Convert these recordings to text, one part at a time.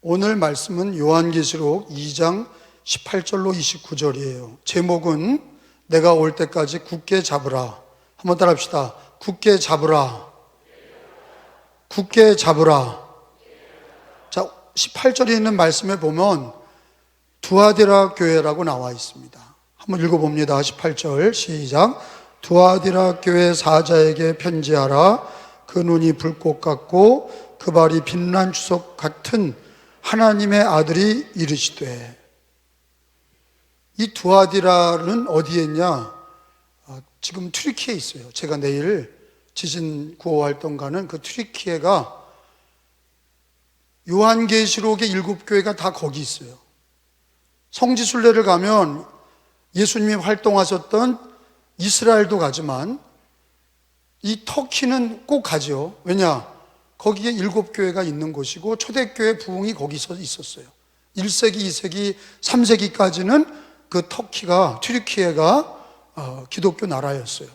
오늘 말씀은 요한계시록 2장 18절로 29절이에요. 제목은 내가 올 때까지 굳게 잡으라. 한번 따라 합시다. 굳게 잡으라. 굳게 잡으라. 자, 18절에 있는 말씀에 보면 두아디라 교회라고 나와 있습니다. 한번 읽어봅니다. 18절 시작. 두아디라 교회 사자에게 편지하라. 그 눈이 불꽃 같고 그 발이 빛난 주석 같은 하나님의 아들이 이르시되. 이 두아디라는 어디에 있냐? 지금 튀르키예에 있어요. 제가 내일 지진 구호 활동 가는 그 튀르키예가 요한계시록의 7교회가 다 거기 있어요. 성지순례를 가면 예수님이 활동하셨던 이스라엘도 가지만 이 터키는 꼭 가죠. 왜냐? 거기에 7교회가 있는 곳이고 초대교회 부흥이 거기서 있었어요. 1세기, 2세기, 3세기까지는 그 터키가, 튀르키예가 기독교 나라였어요.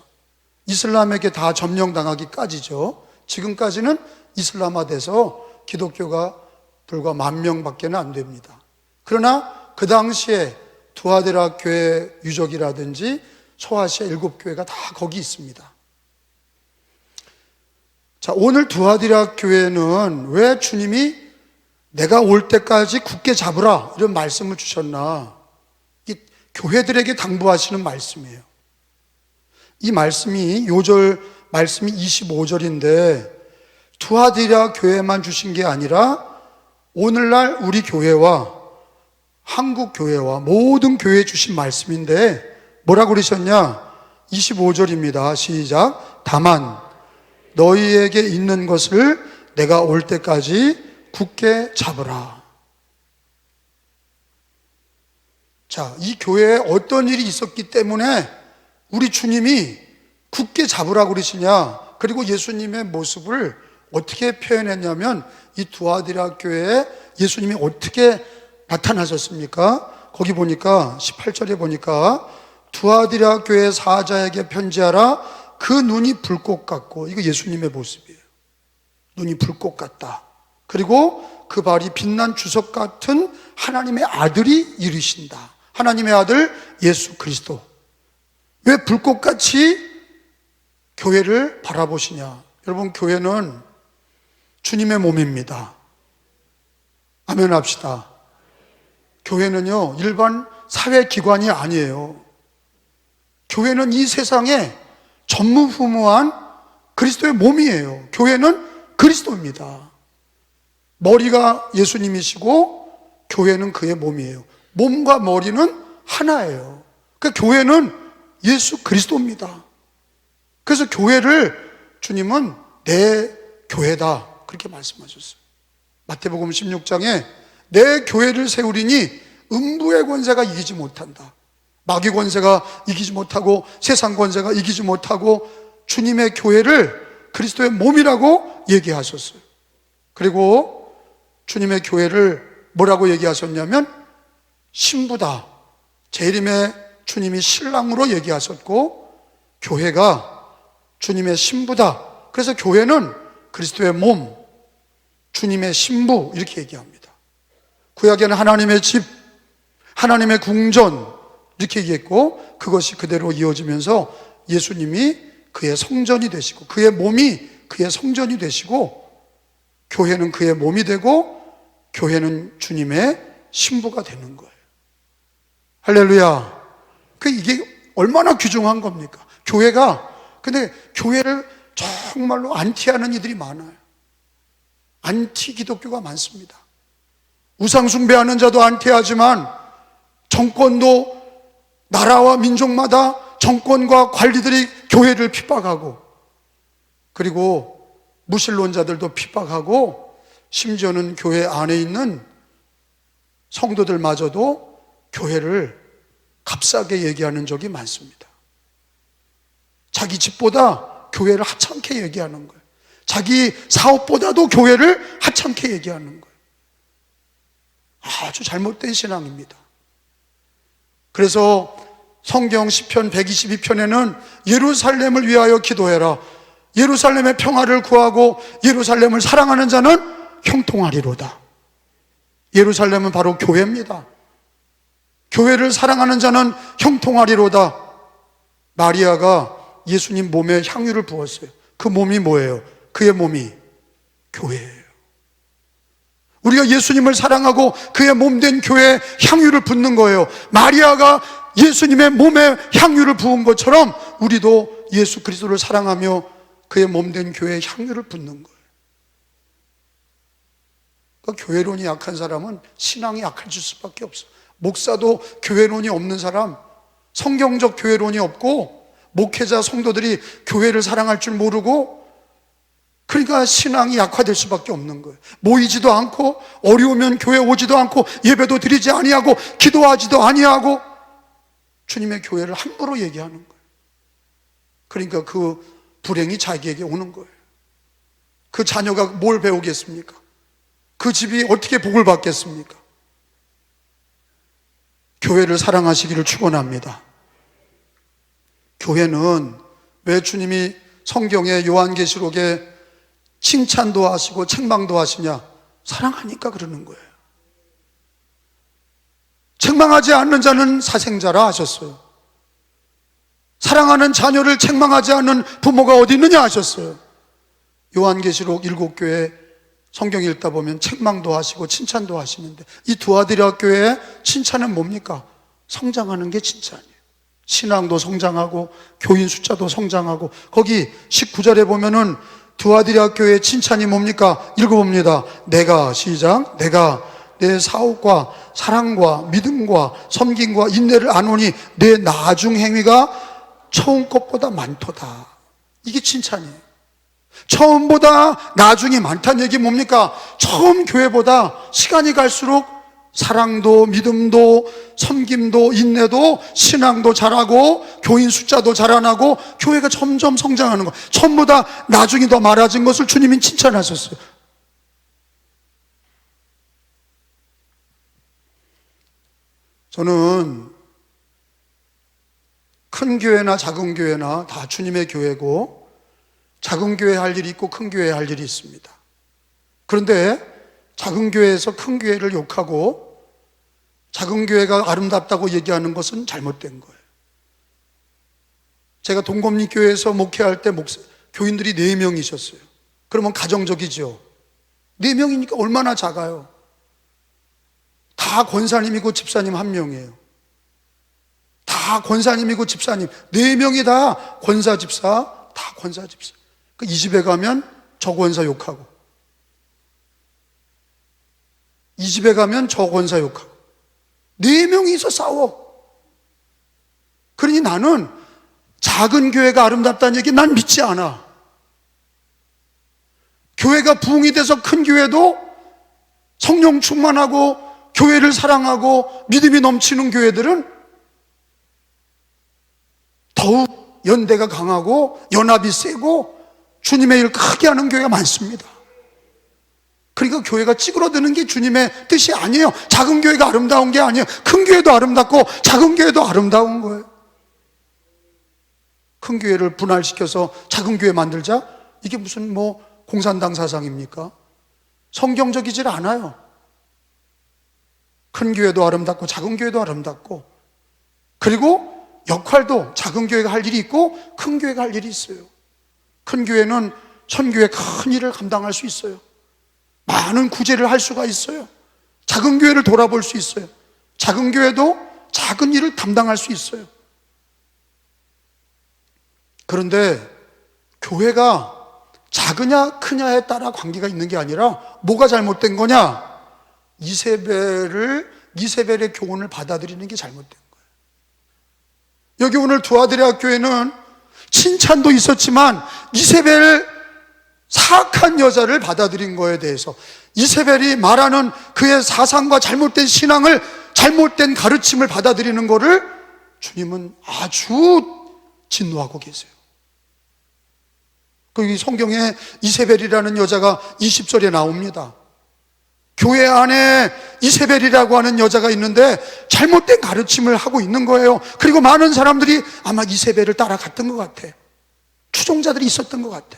이슬람에게 다 점령당하기까지죠. 지금까지는 이슬람화돼서 기독교가 불과 10,000명밖에 안 됩니다. 그러나 그 당시에 두아디라 교회 유적이라든지 소아시아 7교회가 다 거기 있습니다. 자, 오늘 두아디라 교회는 왜 주님이 내가 올 때까지 굳게 잡으라 이런 말씀을 주셨나? 이 교회들에게 당부하시는 말씀이에요. 이 말씀이 요절 말씀이 25절인데 두아디라 교회만 주신 게 아니라 오늘날 우리 교회와 한국 교회와 모든 교회에 주신 말씀인데 뭐라고 그러셨냐? 25절입니다. 시작. 다만 너희에게 있는 것을 내가 올 때까지 굳게 잡으라. 자, 이 교회에 어떤 일이 있었기 때문에 우리 주님이 굳게 잡으라고 그러시냐? 그리고 예수님의 모습을 어떻게 표현했냐면 이 두아디라 교회에 예수님이 어떻게 나타나셨습니까? 거기 보니까 18절에 보니까 두아디라 교회 사자에게 편지하라. 그 눈이 불꽃 같고, 이거 예수님의 모습이에요. 눈이 불꽃 같다. 그리고 그 발이 빛난 주석 같은 하나님의 아들이 이르신다. 하나님의 아들 예수 그리스도. 왜 불꽃같이 교회를 바라보시냐? 여러분, 교회는 주님의 몸입니다. 아멘 합시다. 교회는요, 일반 사회기관이 아니에요. 교회는 이 세상에 전무후무한 그리스도의 몸이에요. 교회는 그리스도입니다. 머리가 예수님이시고 교회는 그의 몸이에요. 몸과 머리는 하나예요. 그러니까 교회는 예수 그리스도입니다. 그래서 교회를 주님은 내 교회다 그렇게 말씀하셨어요. 마태복음 16장에 내 교회를 세우리니 음부의 권세가 이기지 못한다. 마귀 권세가 이기지 못하고 세상 권세가 이기지 못하고 주님의 교회를 그리스도의 몸이라고 얘기하셨어요. 그리고 주님의 교회를 뭐라고 얘기하셨냐면 신부다. 재림의 주님이 신랑으로 얘기하셨고 교회가 주님의 신부다. 그래서 교회는 그리스도의 몸, 주님의 신부 이렇게 얘기합니다. 구약에는 하나님의 집, 하나님의 궁전 이렇게 얘기했고 그것이 그대로 이어지면서 예수님이 그의 성전이 되시고 그의 몸이 그의 성전이 되시고 교회는 그의 몸이 되고 교회는 주님의 신부가 되는 거예요. 할렐루야. 이게 얼마나 귀중한 겁니까? 교회가. 근데 교회를 정말로 안티하는 이들이 많아요. 안티 기독교가 많습니다. 우상 숭배하는 자도 안티하지만 정권도 나라와 민족마다 정권과 관리들이 교회를 핍박하고 그리고 무신론자들도 핍박하고 심지어는 교회 안에 있는 성도들마저도 교회를 값싸게 얘기하는 적이 많습니다. 자기 집보다 교회를 하찮게 얘기하는 거예요. 자기 사업보다도 교회를 하찮게 얘기하는 거예요. 아주 잘못된 신앙입니다. 그래서 성경 시편 122편에는 예루살렘을 위하여 기도해라. 예루살렘의 평화를 구하고 예루살렘을 사랑하는 자는 형통하리로다. 예루살렘은 바로 교회입니다. 교회를 사랑하는 자는 형통하리로다. 마리아가 예수님 몸에 향유를 부었어요. 그 몸이 뭐예요? 그의 몸이 교회예요. 우리가 예수님을 사랑하고 그의 몸된 교회에 향유를 붓는 거예요. 마리아가 예수님의 몸에 향유를 부은 것처럼 우리도 예수 그리스도를 사랑하며 그의 몸된 교회에 향유를 붓는 거예요. 그러니까 교회론이 약한 사람은 신앙이 약해질 수밖에 없어요. 목사도 교회론이 없는 사람, 성경적 교회론이 없고 목회자 성도들이 교회를 사랑할 줄 모르고, 그러니까 신앙이 약화될 수밖에 없는 거예요. 모이지도 않고 어려우면 교회 오지도 않고 예배도 드리지 아니하고 기도하지도 아니하고 주님의 교회를 함부로 얘기하는 거예요. 그러니까 그 불행이 자기에게 오는 거예요. 그 자녀가 뭘 배우겠습니까? 그 집이 어떻게 복을 받겠습니까? 교회를 사랑하시기를 축원합니다. 교회는 왜 주님이 성경에 요한계시록에 칭찬도 하시고 책망도 하시냐? 사랑하니까 그러는 거예요. 책망하지 않는 자는 사생자라 하셨어요. 사랑하는 자녀를 책망하지 않는 부모가 어디 있느냐 하셨어요. 요한계시록 7교회 성경 읽다 보면 책망도 하시고 칭찬도 하시는데, 이 두아디라 교회의 칭찬은 뭡니까? 성장하는 게 칭찬이에요. 신앙도 성장하고 교인 숫자도 성장하고. 거기 19절에 보면은 두아디라 교회의 칭찬이 뭡니까? 읽어봅니다. 내가, 시작, 내가 내 사업과 사랑과 믿음과 섬김과 인내를 아노니 내 나중 행위가 처음 것보다 많도다. 이게 칭찬이에요. 처음보다 나중이 많다는 얘기 뭡니까? 처음 교회보다 시간이 갈수록 사랑도 믿음도 섬김도 인내도 신앙도 잘하고 교인 숫자도 자라나고 교회가 점점 성장하는 거. 처음보다 나중이 더 많아진 것을 주님이 칭찬하셨어요. 저는 큰 교회나 작은 교회나 다 주님의 교회고, 작은 교회 할 일이 있고 큰 교회 할 일이 있습니다. 그런데 작은 교회에서 큰 교회를 욕하고 작은 교회가 아름답다고 얘기하는 것은 잘못된 거예요. 제가 동검리교회에서 목회할 때 교인들이 4명이셨어요. 그러면 가정적이죠. 4명이니까 얼마나 작아요. 다 권사님이고 집사님 1명이에요. 다 권사님이고 집사님 4명이 다 권사 집사, 다 권사 집사. 이 집에 가면 저 권사 욕하고, 이 집에 가면 저 권사 욕하고, 4명이서 싸워. 그러니 나는 작은 교회가 아름답다는 얘기 난 믿지 않아. 교회가 부흥이 돼서 큰 교회도 성령 충만하고 교회를 사랑하고 믿음이 넘치는 교회들은 더욱 연대가 강하고 연합이 세고 주님의 일 크게 하는 교회가 많습니다. 그러니까 교회가 찌그러드는 게 주님의 뜻이 아니에요. 작은 교회가 아름다운 게 아니에요. 큰 교회도 아름답고 작은 교회도 아름다운 거예요. 큰 교회를 분할시켜서 작은 교회 만들자? 이게 무슨 공산당 사상입니까? 성경적이질 않아요. 큰 교회도 아름답고 작은 교회도 아름답고, 그리고 역할도 작은 교회가 할 일이 있고 큰 교회가 할 일이 있어요. 큰 교회는 천교회 큰 일을 감당할 수 있어요. 많은 구제를 할 수가 있어요. 작은 교회를 돌아볼 수 있어요. 작은 교회도 작은 일을 담당할 수 있어요. 그런데 교회가 작으냐 크냐에 따라 관계가 있는 게 아니라 뭐가 잘못된 거냐? 이세벨의 교훈을 받아들이는 게 잘못된 거예요. 여기 오늘 두아디라 교회는 칭찬도 있었지만 이세벨 사악한 여자를 받아들인 거에 대해서, 이세벨이 말하는 그의 사상과 잘못된 신앙을, 잘못된 가르침을 받아들이는 거를 주님은 아주 진노하고 계세요. 그 성경에 이세벨이라는 여자가 20절에 나옵니다. 교회 안에 이세벨이라고 하는 여자가 있는데 잘못된 가르침을 하고 있는 거예요. 그리고 많은 사람들이 아마 이세벨을 따라갔던 것 같아. 추종자들이 있었던 것 같아.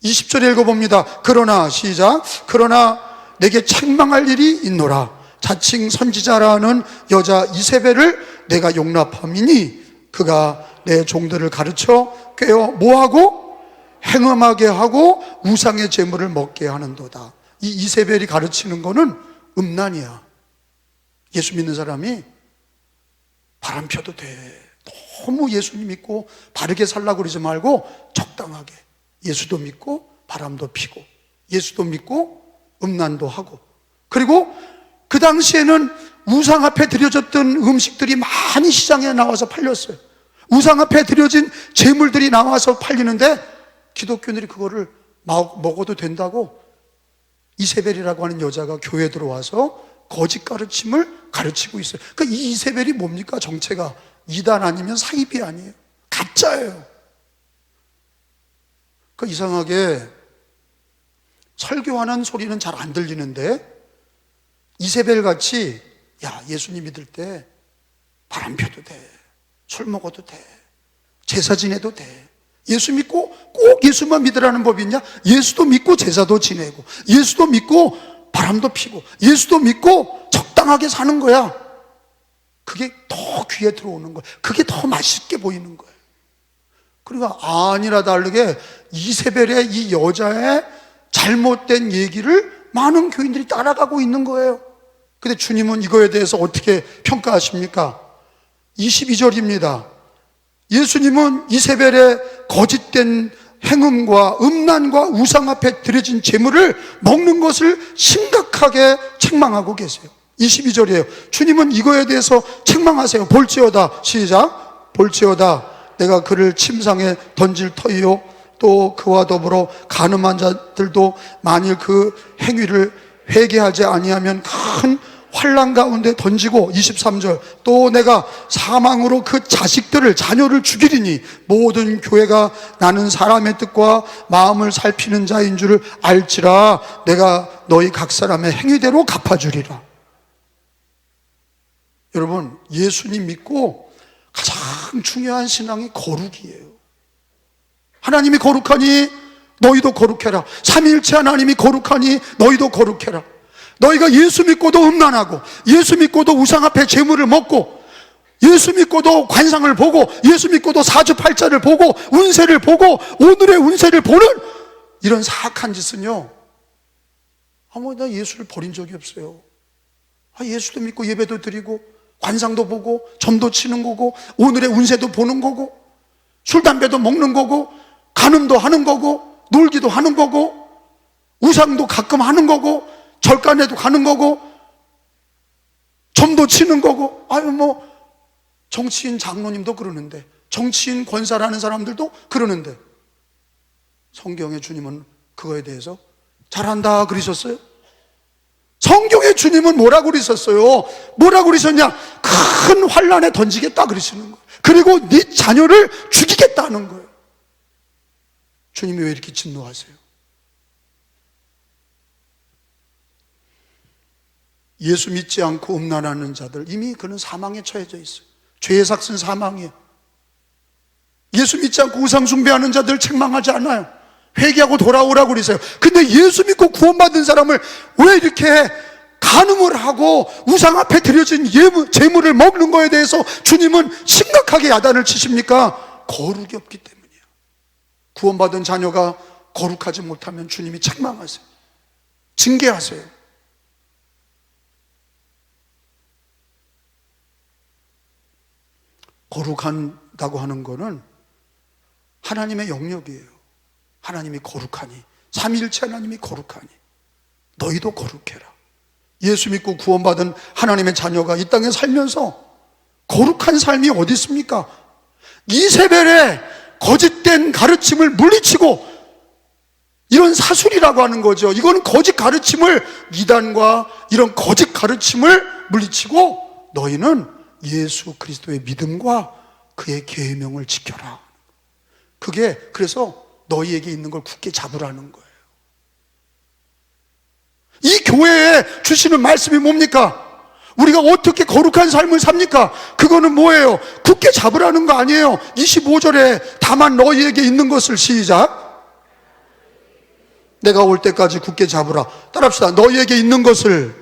20절에 읽어봅니다. 그러나, 시작, 그러나 내게 책망할 일이 있노라. 자칭 선지자라는 여자 이세벨을 내가 용납함이니 그가 내 종들을 가르쳐 꿰어 뭐하고? 행음하게 하고 우상의 제물을 먹게 하는도다. 이 이세벨이 가르치는 거는 음란이야. 예수 믿는 사람이 바람 펴도 돼. 너무 예수님 믿고 바르게 살라고 그러지 말고 적당하게 예수도 믿고 바람도 피고 예수도 믿고 음란도 하고. 그리고 그 당시에는 우상 앞에 드려졌던 음식들이 많이 시장에 나와서 팔렸어요. 우상 앞에 드려진 제물들이 나와서 팔리는데 기독교인들이 그거를 먹어도 된다고 이세벨이라고 하는 여자가 교회에 들어와서 거짓 가르침을 가르치고 있어요. 그러니까 이 이세벨이 뭡니까? 정체가 이단 아니면 사이비 아니에요. 가짜예요. 그 이상하게 설교하는 소리는 잘 안 들리는데 이세벨 같이 야, 예수님 믿을 때 바람 펴도 돼, 술 먹어도 돼, 제사 지내도 돼. 예수 믿고 꼭 예수만 믿으라는 법이 있냐? 예수도 믿고 제사도 지내고 예수도 믿고 바람도 피고 예수도 믿고 적당하게 사는 거야. 그게 더 귀에 들어오는 거야. 그게 더 맛있게 보이는 거예요. 그러니까 아니라 다르게 이세벨의 이 여자의 잘못된 얘기를 많은 교인들이 따라가고 있는 거예요. 근데 주님은 이거에 대해서 어떻게 평가하십니까? 22절입니다. 예수님은 이세벨의 거짓된 행음과 음란과 우상 앞에 드려진 제물을 먹는 것을 심각하게 책망하고 계세요. 22절이에요. 주님은 이거에 대해서 책망하세요. 볼지어다, 시작. 볼지어다, 내가 그를 침상에 던질 터이요 또 그와 더불어 간음한 자들도 만일 그 행위를 회개하지 아니하면 큰 환난 가운데 던지고, 23절, 또 내가 사망으로 그 자식들을, 자녀를 죽이리니 모든 교회가 나는 사람의 뜻과 마음을 살피는 자인 줄을 알지라. 내가 너희 각 사람의 행위대로 갚아주리라. 여러분, 예수님 믿고 가장 중요한 신앙이 거룩이에요. 하나님이 거룩하니 너희도 거룩해라. 삼위일체 하나님이 거룩하니 너희도 거룩해라. 너희가 예수 믿고도 음란하고 예수 믿고도 우상 앞에 제물을 먹고 예수 믿고도 관상을 보고 예수 믿고도 사주팔자를 보고 운세를 보고 오늘의 운세를 보는 이런 사악한 짓은요, 나 예수를 버린 적이 없어요. 예수도 믿고 예배도 드리고 관상도 보고 점도 치는 거고 오늘의 운세도 보는 거고 술 담배도 먹는 거고 간음도 하는 거고 놀기도 하는 거고 우상도 가끔 하는 거고 절간에도 가는 거고 점도 치는 거고. 정치인 장로님도 그러는데, 정치인 권사라는 사람들도 그러는데, 성경의 주님은 그거에 대해서 잘한다 그러셨어요? 성경의 주님은 뭐라고 그러셨어요? 뭐라고 그러셨냐? 큰 환난에 던지겠다 그러시는 거예요. 그리고 네 자녀를 죽이겠다는 거예요. 주님이 왜 이렇게 진노하세요? 예수 믿지 않고 음란하는 자들, 이미 그는 사망에 처해져 있어요. 죄의 삭은 사망이에요. 예수 믿지 않고 우상 숭배하는 자들 책망하지 않아요. 회개하고 돌아오라고 그러세요. 근데 예수 믿고 구원받은 사람을 왜 이렇게 간음을 하고 우상 앞에 드려진 제물을 먹는 거에 대해서 주님은 심각하게 야단을 치십니까? 거룩이 없기 때문이에요. 구원받은 자녀가 거룩하지 못하면 주님이 책망하세요. 징계하세요. 거룩한다고 하는 것은 하나님의 영역이에요. 하나님이 거룩하니, 삼위일체 하나님이 거룩하니 너희도 거룩해라. 예수 믿고 구원받은 하나님의 자녀가 이 땅에 살면서 거룩한 삶이 어디 있습니까? 이세벨의 거짓된 가르침을 물리치고, 이런 사술이라고 하는 거죠. 이거는 거짓 가르침을, 이단과 이런 거짓 가르침을 물리치고 너희는 예수 그리스도의 믿음과 그의 계명을 지켜라. 그게 그래서 너희에게 있는 걸 굳게 잡으라는 거예요. 이 교회에 주시는 말씀이 뭡니까? 우리가 어떻게 거룩한 삶을 삽니까? 그거는 뭐예요? 굳게 잡으라는 거 아니에요. 25절에 다만 너희에게 있는 것을, 시작, 내가 올 때까지 굳게 잡으라. 따라합시다. 너희에게 있는 것을.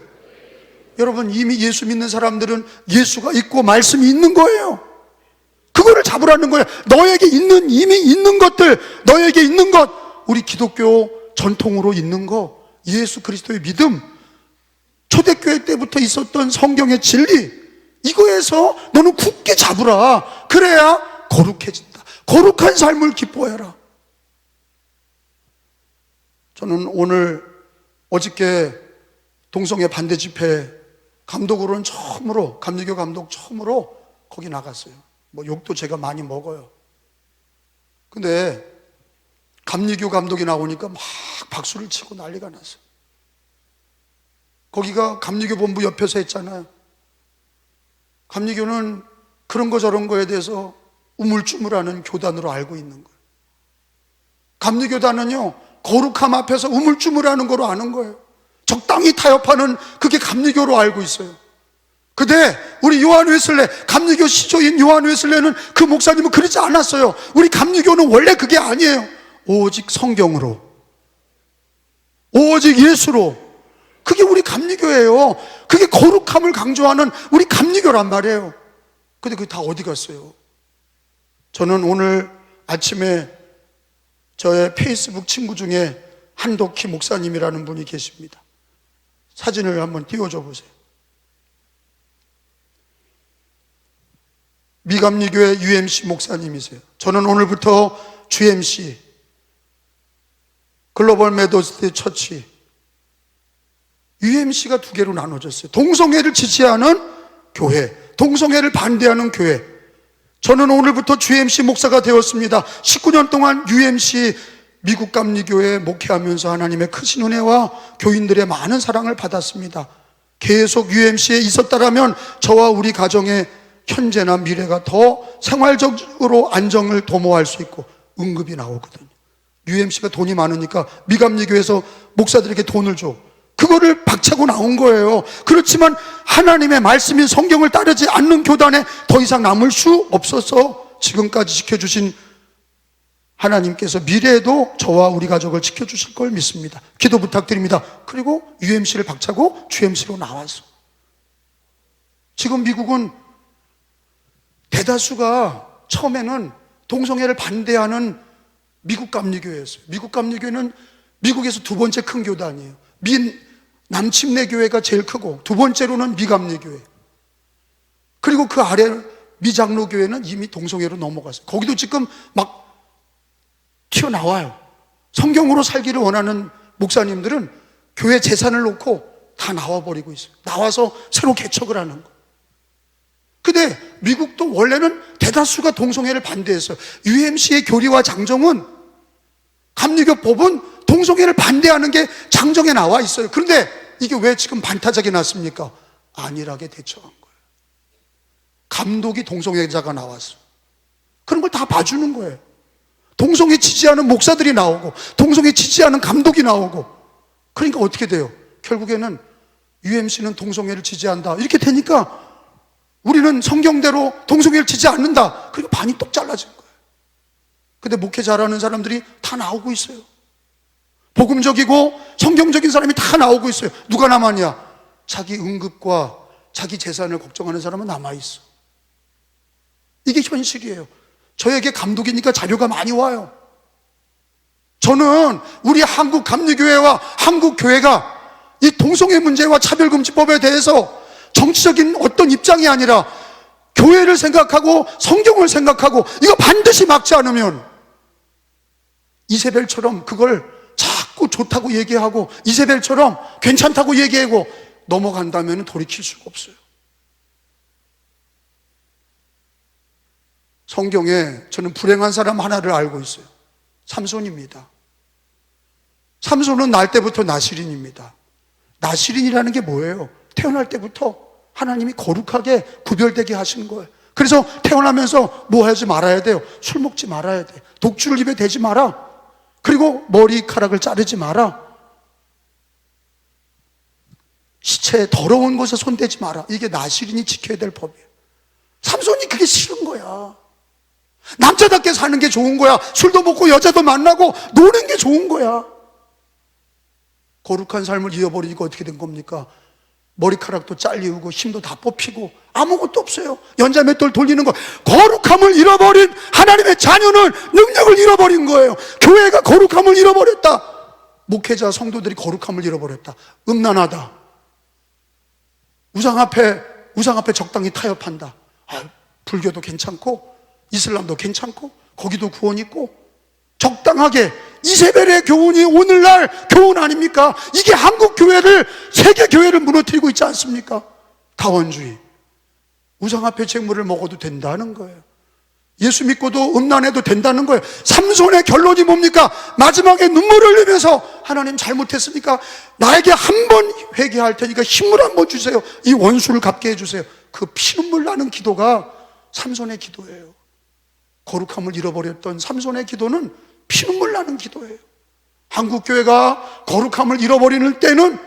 여러분, 이미 예수 믿는 사람들은 예수가 있고 말씀이 있는 거예요. 그거를 잡으라는 거예요. 너에게 있는, 이미 있는 것들, 너에게 있는 것, 우리 기독교 전통으로 있는 거, 예수 그리스도의 믿음, 초대교회 때부터 있었던 성경의 진리, 이거에서 너는 굳게 잡으라. 그래야 거룩해진다. 거룩한 삶을 기뻐해라. 저는 어저께 동성애 반대 집회 감독으로는 처음으로, 감리교 감독 처음으로 거기 나갔어요. 뭐 욕도 제가 많이 먹어요. 근데 감리교 감독이 나오니까 막 박수를 치고 난리가 났어요. 거기가 감리교 본부 옆에서 했잖아요. 감리교는 그런 거 저런 거에 대해서 우물쭈물하는 교단으로 알고 있는 거예요. 감리교단은요, 거룩함 앞에서 우물쭈물하는 거로 아는 거예요. 적당히 타협하는, 그게 감리교로 알고 있어요. 근데 우리 요한 웨슬레, 감리교 시조인 요한 웨슬레는, 그 목사님은 그러지 않았어요. 우리 감리교는 원래 그게 아니에요. 오직 성경으로, 오직 예수로. 그게 우리 감리교예요. 그게 거룩함을 강조하는 우리 감리교란 말이에요. 근데 그게 다 어디 갔어요? 저는 오늘 아침에 저의 페이스북 친구 중에 한덕희 목사님이라는 분이 계십니다. 사진을 한번 띄워줘 보세요. 미감리교회 UMC 목사님이세요. 저는 오늘부터 GMC, 글로벌 메도스트 처치, UMC가 두 개로 나눠졌어요. 동성애를 지지하는 교회, 동성애를 반대하는 교회. 저는 오늘부터 GMC 목사가 되었습니다. 19년 동안 UMC 미국 감리교회에 목회하면서 하나님의 크신 은혜와 교인들의 많은 사랑을 받았습니다. 계속 UMC에 있었다라면 저와 우리 가정의 현재나 미래가 더 생활적으로 안정을 도모할 수 있고 응급이 나오거든요. UMC가 돈이 많으니까 미감리교회에서 목사들에게 돈을 줘. 그거를 박차고 나온 거예요. 그렇지만 하나님의 말씀인 성경을 따르지 않는 교단에 더 이상 남을 수 없어서 지금까지 지켜주신 하나님께서 미래에도 저와 우리 가족을 지켜주실 걸 믿습니다. 기도 부탁드립니다. 그리고 UMC를 박차고 GMC로 나와서 지금 미국은 대다수가 처음에는 동성애를 반대하는 미국 감리교회였어요. 미국 감리교회는 미국에서 두 번째 큰 교단이에요. 남침내 교회가 제일 크고 두 번째로는 미감리교회, 그리고 그 아래 미장로교회는 이미 동성애로 넘어갔어요. 거기도 지금 막 튀어나와요. 성경으로 살기를 원하는 목사님들은 교회 재산을 놓고 다 나와버리고 있어요. 나와서 새로 개척을 하는 거예요. 근데 미국도 원래는 대다수가 동성애를 반대했어요. UMC의 교리와 장정은, 감리교 법은 동성애를 반대하는 게 장정에 나와 있어요. 그런데 이게 왜 지금 반타작이 났습니까? 안일하게 대처한 거예요. 감독이 동성애자가 나왔어. 그런 걸 다 봐주는 거예요. 동성애 지지하는 목사들이 나오고 동성애 지지하는 감독이 나오고. 그러니까 어떻게 돼요? 결국에는 UMC는 동성애를 지지한다 이렇게 되니까 우리는 성경대로 동성애를 지지 않는다. 그리고 반이 똑 잘라진 거예요. 근데 목회 잘하는 사람들이 다 나오고 있어요. 복음적이고 성경적인 사람이 다 나오고 있어요. 누가 남았냐? 자기 응급과 자기 재산을 걱정하는 사람은 남아있어. 이게 현실이에요. 저에게 감독이니까 자료가 많이 와요. 저는 우리 한국 감리교회와 한국 교회가 이 동성애 문제와 차별금지법에 대해서 정치적인 어떤 입장이 아니라 교회를 생각하고 성경을 생각하고 이거 반드시 막지 않으면 이세벨처럼 그걸 자꾸 좋다고 얘기하고 이세벨처럼 괜찮다고 얘기하고 넘어간다면 돌이킬 수가 없어요. 성경에 저는 불행한 사람 하나를 알고 있어요. 삼손입니다. 삼손은 날 때부터 나실인입니다. 나실인이라는 게 뭐예요? 태어날 때부터 하나님이 거룩하게 구별되게 하신 거예요. 그래서 태어나면서 뭐 하지 말아야 돼요? 술 먹지 말아야 돼. 독주를 입에 대지 마라. 그리고 머리카락을 자르지 마라. 시체에 더러운 곳에 손대지 마라. 이게 나실인이 지켜야 될 법이에요. 삼손이 그게 싫은 거야. 남자답게 사는 게 좋은 거야. 술도 먹고 여자도 만나고 노는 게 좋은 거야. 거룩한 삶을 잃어버리니까 어떻게 된 겁니까? 머리카락도 잘리우고 힘도 다 뽑히고 아무것도 없어요. 연자맷돌 돌리는 거. 거룩함을 잃어버린 하나님의 자녀는 능력을 잃어버린 거예요. 교회가 거룩함을 잃어버렸다. 목회자 성도들이 거룩함을 잃어버렸다. 음란하다. 우상 앞에 적당히 타협한다. 불교도 괜찮고 이슬람도 괜찮고 거기도 구원 있고 적당하게. 이세벨의 교훈이 오늘날 교훈 아닙니까? 이게 한국 교회를, 세계 교회를 무너뜨리고 있지 않습니까? 다원주의. 우상 앞에 재물을 먹어도 된다는 거예요. 예수 믿고도 음란해도 된다는 거예요. 삼손의 결론이 뭡니까? 마지막에 눈물을 흘리면서 하나님 잘못했으니까 나에게 한 번 회개할 테니까 힘을 한 번 주세요. 이 원수를 갚게 해주세요. 그 피눈물 나는 기도가 삼손의 기도예요. 거룩함을 잃어버렸던 삼손의 기도는 피눈물 나는 기도예요. 한국교회가 거룩함을 잃어버리는 때는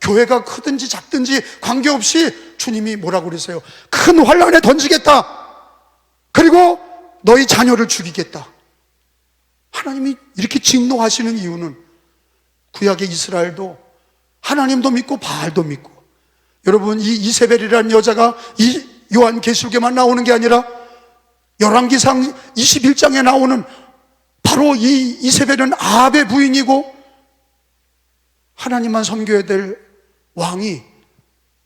교회가 크든지 작든지 관계없이 주님이 뭐라고 그러세요? 큰 환난에 던지겠다. 그리고 너희 자녀를 죽이겠다. 하나님이 이렇게 진노하시는 이유는 구약의 이스라엘도 하나님도 믿고 바알도 믿고, 여러분 이 이세벨이라는 여자가 이 요한계시록에만 나오는 게 아니라 열왕기상 21장에 나오는 바로 이 이세벨은 아합의 부인이고 하나님만 섬겨야 될 왕이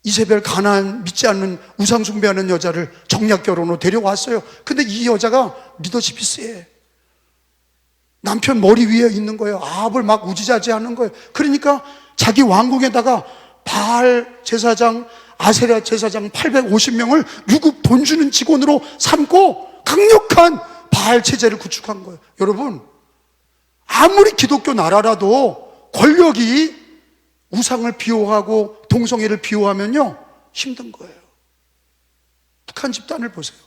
이세벨 가나안 믿지 않는 우상 숭배하는 여자를 정략 결혼으로 데려왔어요. 근데 이 여자가 리더십이 세. 남편 머리 위에 있는 거예요. 아합을 막 우지자지하는 거예요. 그러니까 자기 왕궁에다가 바알 제사장, 아세라 제사장 850명을 유급 돈 주는 직원으로 삼고 강력한 바알 체제를 구축한 거예요. 여러분, 아무리 기독교 나라라도 권력이 우상을 비호하고 동성애를 비호하면요 힘든 거예요. 북한 집단을 보세요.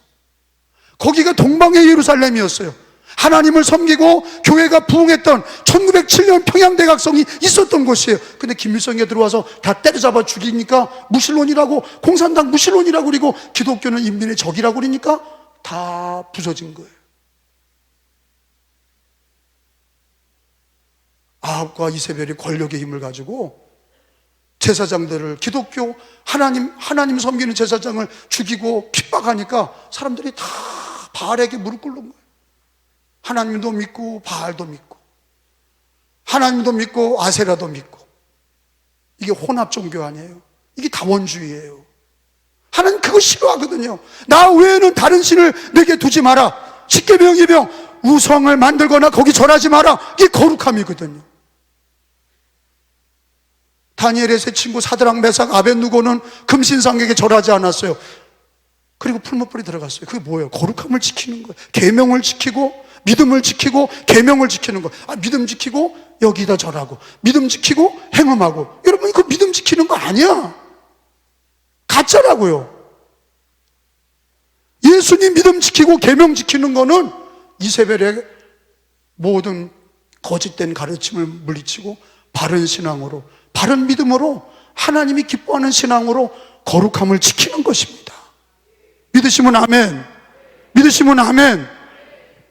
거기가 동방의 예루살렘이었어요. 하나님을 섬기고 교회가 부흥했던 1907년 평양대각성이 있었던 곳이에요. 근데 김일성이 들어와서 다 때려잡아 죽이니까 무신론이라고, 공산당 무신론이라고 그리고 기독교는 인민의 적이라고 그러니까 다 부서진 거예요. 아합과 이세벨이 권력의 힘을 가지고 제사장들을, 기독교 하나님 섬기는 제사장을 죽이고 핍박하니까 사람들이 다 바알에게 무릎 꿇는 거예요. 하나님도 믿고 바알도 믿고 하나님도 믿고 아세라도 믿고. 이게 혼합 종교 아니에요? 이게 다원주의예요. 하나님 그거 싫어하거든요. 나 외에는 다른 신을 내게 두지 마라. 십계명, 이명, 우상을 만들거나 거기 절하지 마라. 이게 거룩함이거든요. 다니엘의 세 친구 사드락, 메삭, 아벳누고는 금신상에게 절하지 않았어요. 그리고 풀무불이 들어갔어요. 그게 뭐예요? 거룩함을 지키는 거예요. 계명을 지키고 믿음을 지키고 계명을 지키는 거예요. 믿음 지키고 여기다 절하고 믿음 지키고 행음하고. 여러분 이거 믿음 지키는 거 아니야. 가짜라고요. 예수님 믿음 지키고 계명 지키는 거는 이세벨의 모든 거짓된 가르침을 물리치고 바른 신앙으로, 바른 믿음으로, 하나님이 기뻐하는 신앙으로 거룩함을 지키는 것입니다. 믿으시면 아멘. 믿으시면 아멘.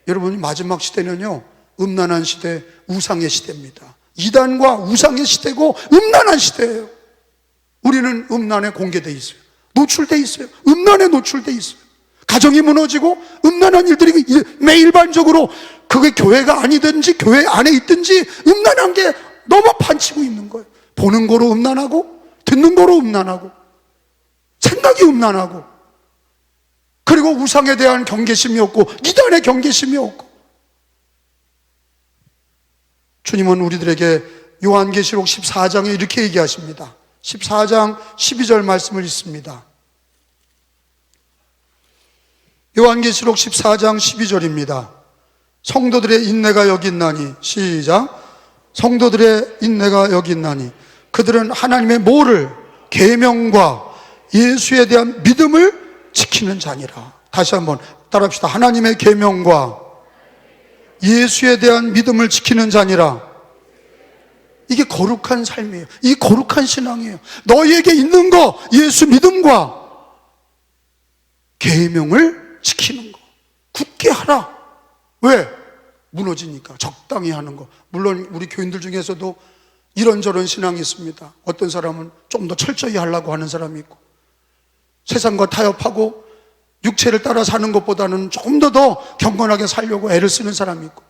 여러분 마지막 시대는요 음란한 시대, 우상의 시대입니다. 이단과 우상의 시대고 음란한 시대예요. 우리는 음란에 공개되어 있어요. 노출되어 있어요. 음란에 노출되어 있어요. 가정이 무너지고 음란한 일들이 매일반적으로, 그게 교회가 아니든지 교회 안에 있든지 음란한 게 너무 판치고 있는 거예요. 보는 거로 음란하고 듣는 거로 음란하고 생각이 음란하고, 그리고 우상에 대한 경계심이 없고 이단의 경계심이 없고. 주님은 우리들에게 요한계시록 14장에 이렇게 얘기하십니다. 14장 12절 말씀을 읽습니다. 요한계시록 14장 12절입니다. 성도들의 인내가 여기 있나니, 시작. 성도들의 인내가 여기 있나니 그들은 하나님의 뭐를? 계명과 예수에 대한 믿음을 지키는 자니라. 다시 한번 따라합시다. 하나님의 계명과 예수에 대한 믿음을 지키는 자니라. 이게 거룩한 삶이에요. 이게 거룩한 신앙이에요. 너희에게 있는 거, 예수 믿음과 계명을 지키는 거. 굳게 하라. 왜? 무너지니까 적당히 하는 거. 물론 우리 교인들 중에서도 이런저런 신앙이 있습니다. 어떤 사람은 좀 더 철저히 하려고 하는 사람이 있고, 세상과 타협하고 육체를 따라 사는 것보다는 조금 더 경건하게 살려고 애를 쓰는 사람이 있고,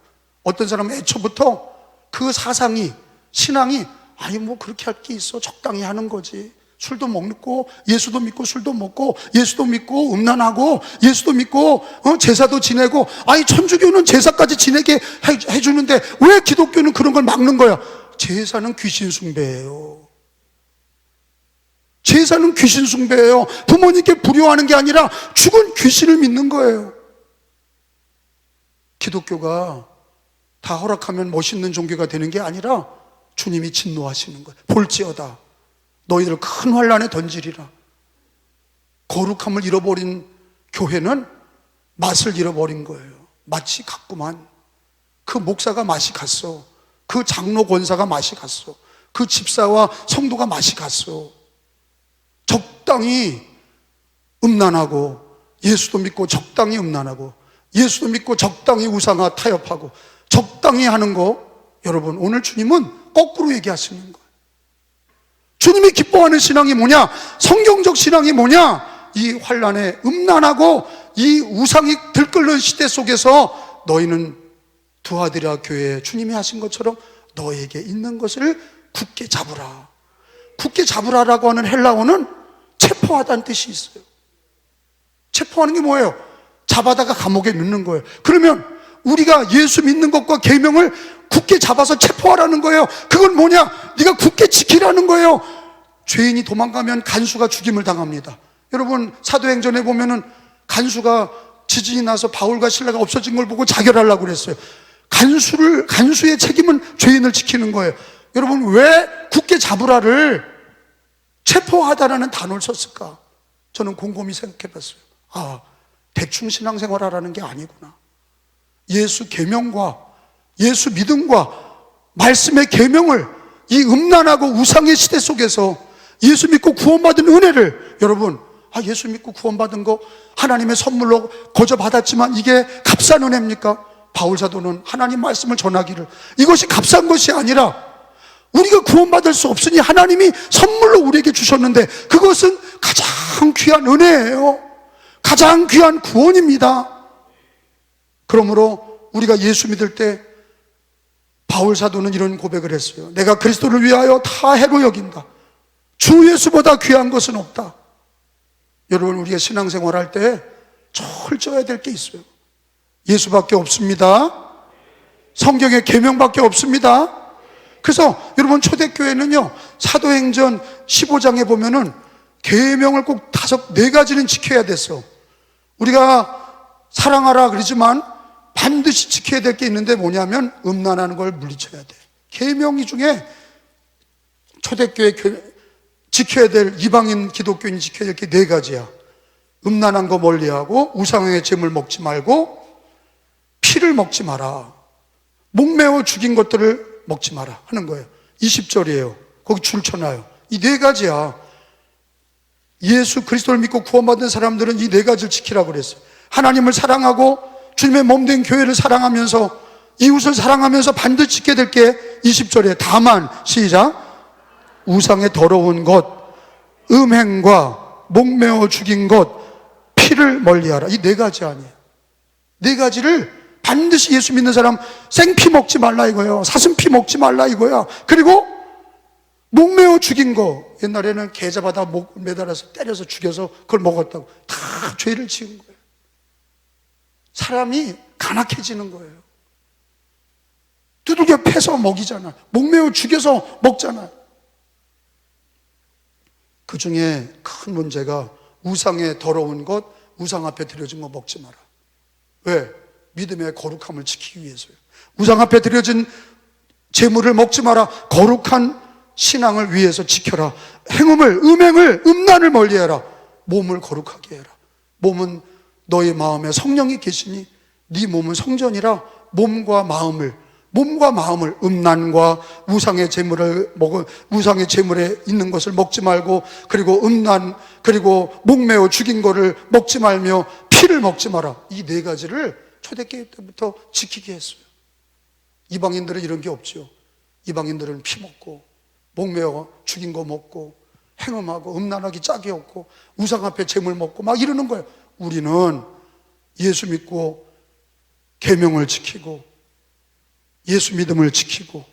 어떤 사람은 애초부터 그 사상이, 신앙이 아니 뭐 그렇게 할 게 있어, 적당히 하는 거지. 술도 먹고 예수도 믿고 술도 먹고 예수도 믿고 음란하고 예수도 믿고 제사도 지내고, 아니 천주교는 제사까지 지내게 해주는데 왜 기독교는 그런 걸 막는 거야? 제사는 귀신 숭배예요. 제사는 귀신 숭배예요. 부모님께 불효하는 게 아니라 죽은 귀신을 믿는 거예요. 기독교가 다 허락하면 멋있는 종교가 되는 게 아니라 주님이 진노하시는 거예요. 볼지어다 너희들 큰 환난에 던지리라. 거룩함을 잃어버린 교회는 맛을 잃어버린 거예요. 맛이 갔구만. 그 목사가 맛이 갔어. 그 장로 권사가 맛이 갔어. 그 집사와 성도가 맛이 갔어. 적당히 음란하고 예수도 믿고 적당히 음란하고 예수도 믿고 적당히 우상화 타협하고 적당히 하는 거, 여러분 오늘 주님은 거꾸로 얘기하시는 거예요. 주님이 기뻐하는 신앙이 뭐냐? 성경적 신앙이 뭐냐? 이 환난에 음란하고 이 우상이 들끓는 시대 속에서 너희는 두아디라 교회에 주님이 하신 것처럼 너에게 있는 것을 굳게 잡으라. 굳게 잡으라라고 하는 헬라어는 체포하다는 뜻이 있어요. 체포하는 게 뭐예요? 잡아다가 감옥에 넣는 거예요. 그러면 우리가 예수 믿는 것과 계명을 굳게 잡아서 체포하라는 거예요. 그건 뭐냐? 네가 굳게 지키라는 거예요. 죄인이 도망가면 간수가 죽임을 당합니다. 여러분 사도행전에 보면은 간수가 지진이 나서 바울과 실라가 없어진 걸 보고 자결하려고 그랬어요. 간수의 책임은 죄인을 지키는 거예요. 여러분 왜 굳게 잡으라를 체포하다라는 단어를 썼을까? 저는 곰곰이 생각해 봤어요. 아, 대충 신앙생활하라는 게 아니구나. 예수 계명과 예수 믿음과 말씀의 계명을 이 음란하고 우상의 시대 속에서 예수 믿고 구원받은 은혜를, 여러분 예수 믿고 구원받은 거 하나님의 선물로 거저 받았지만 이게 값싼 은혜입니까? 바울 사도는 하나님 말씀을 전하기를 이것이 값싼 것이 아니라 우리가 구원받을 수 없으니 하나님이 선물로 우리에게 주셨는데 그것은 가장 귀한 은혜예요. 가장 귀한 구원입니다. 그러므로 우리가 예수 믿을 때 바울 사도는 이런 고백을 했어요. 내가 그리스도를 위하여 다 해로 여긴다. 주 예수보다 귀한 것은 없다. 여러분 우리가 신앙생활 할 때 철저해야 될 게 있어요. 예수밖에 없습니다. 성경의 계명밖에 없습니다. 그래서 여러분 초대교회는요 사도행전 15장에 보면은 계명을 꼭 4가지는 지켜야 됐어. 우리가 사랑하라 그러지만 반드시 지켜야 될 게 있는데 뭐냐면 음란하는 걸 물리쳐야 돼. 계명 중에 초대교회 지켜야 될, 이방인 기독교인이 지켜야 될 게 4가지야. 음란한 거 멀리하고 우상의 재물 먹지 말고 피를 먹지 마라. 목매어 죽인 것들을 먹지 마라 하는 거예요. 20절이에요. 거기 줄 쳐놔요. 이 4가지야. 예수 그리스도를 믿고 구원받은 사람들은 이 4가지를 지키라고 그랬어요. 하나님을 사랑하고 주님의 몸된 교회를 사랑하면서 이웃을 사랑하면서 반드시 지켜야 될 게 20절에 다만 시작 우상의 더러운 것, 음행과 목매어 죽인 것, 피를 멀리하라. 이 4가지 아니에요. 4가지를 반드시 예수 믿는 사람 생피 먹지 말라 이거예요. 사슴피 먹지 말라 이거야. 그리고 목매어 죽인 거, 옛날에는 개 잡아다 목 매달아서 때려서 죽여서 그걸 먹었다고 다 죄를 지은 거예요. 사람이 간악해지는 거예요. 두들겨 패서 먹이잖아. 목매어 죽여서 먹잖아. 그 중에 큰 문제가 우상의 더러운 것, 우상 앞에 드려진 거 먹지 마라. 왜? 믿음의 거룩함을 지키기 위해서요. 우상 앞에 드려진 재물을 먹지 마라. 거룩한 신앙을 위해서 지켜라. 음행을, 음란을 멀리해라. 몸을 거룩하게 해라. 몸은 너의 마음에 성령이 계시니 네 몸은 성전이라 몸과 마음을 음란과 우상의 재물에 있는 것을 먹지 말고, 그리고 음란, 그리고 목매어 죽인 거를 먹지 말며 피를 먹지 마라. 이 4가지를 초대교회 때부터 지키게 했어요. 이방인들은 이런 게 없죠. 이방인들은 피 먹고 목매어 죽인 거 먹고 행음하고 음란하기 짝이 없고 우상 앞에 재물 먹고 막 이러는 거예요. 우리는 예수 믿고 계명을 지키고 예수 믿음을 지키고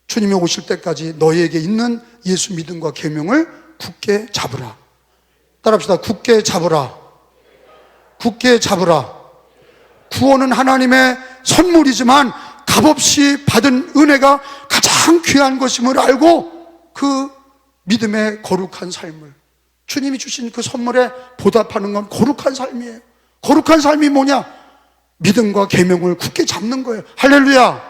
주님이 오실 때까지 너희에게 있는 예수 믿음과 계명을 굳게 잡으라. 따라합시다. 굳게 잡으라. 굳게 잡으라. 구원은 하나님의 선물이지만 값없이 받은 은혜가 가장 귀한 것임을 알고 그 믿음의 거룩한 삶을, 주님이 주신 그 선물에 보답하는 건 거룩한 삶이에요. 거룩한 삶이 뭐냐? 믿음과 계명을 굳게 잡는 거예요. 할렐루야.